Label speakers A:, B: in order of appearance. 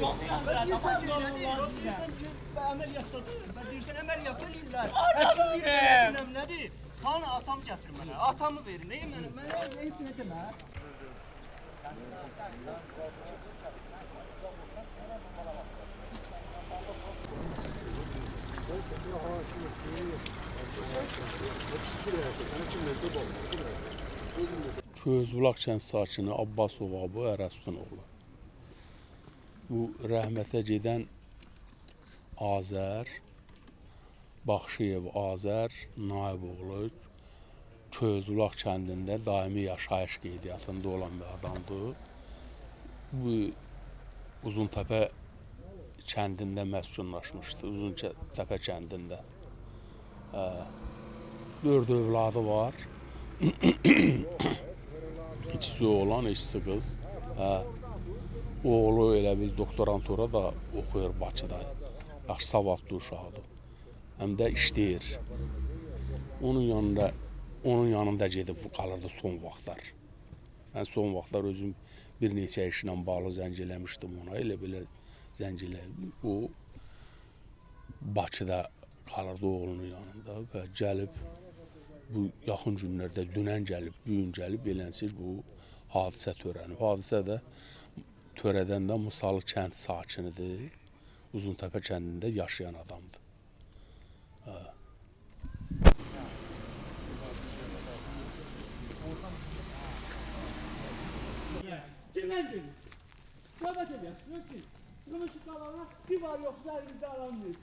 A: Yok yandıracağım.
B: Əməliyyatdadır. Ben deyirsən əməliyyat eləyirlər. Həkim deyir elədim nədir? Hani atam gətir mənə. Atamı verin. Nəyə mənə heç nə demə.
C: Köyüzbulaq kənd sakini Abbasov Abu Ərəstunoğlu. Bu rəhmətə gedən Azər, Baxşıyev Azər Naiboğlu Köyüzbulaq kəndində daimi yaşayış qeydiyyatında olan bir adamdır. Bu Uzuntəpə kəndində məskunlaşmışdı, Uzuntəpə kəndində. 4 övladı var. İkisi oğlan, ikisi qız. Oğlu elə bil doktorantura da oxuyur Bakıda. Yaxşı savadlı uşaqdır. Həm də işləyir. Onun yanında gedib qalırdı son vaxtlar. Mən son vaxtlar özüm bir neçə işlə bağlı zəng eləmişdim ona. Elə belə zəng elədim. O Bakıda qalırdı oğlunun yanında və gəlib bu yaxın günlərdə dünən gəlib, bugün gəlib belənsir bu hadisə törənib. Hadisə də törədən də Musalı kənd sakinidir. Uzuntəpə kəndində yaşayan adamdır.
A: Kimden gelir? Söhbət edək, görürsün. Sıxılmışıq qalanlar, bir var yoxsa əlimizdə alanmayız.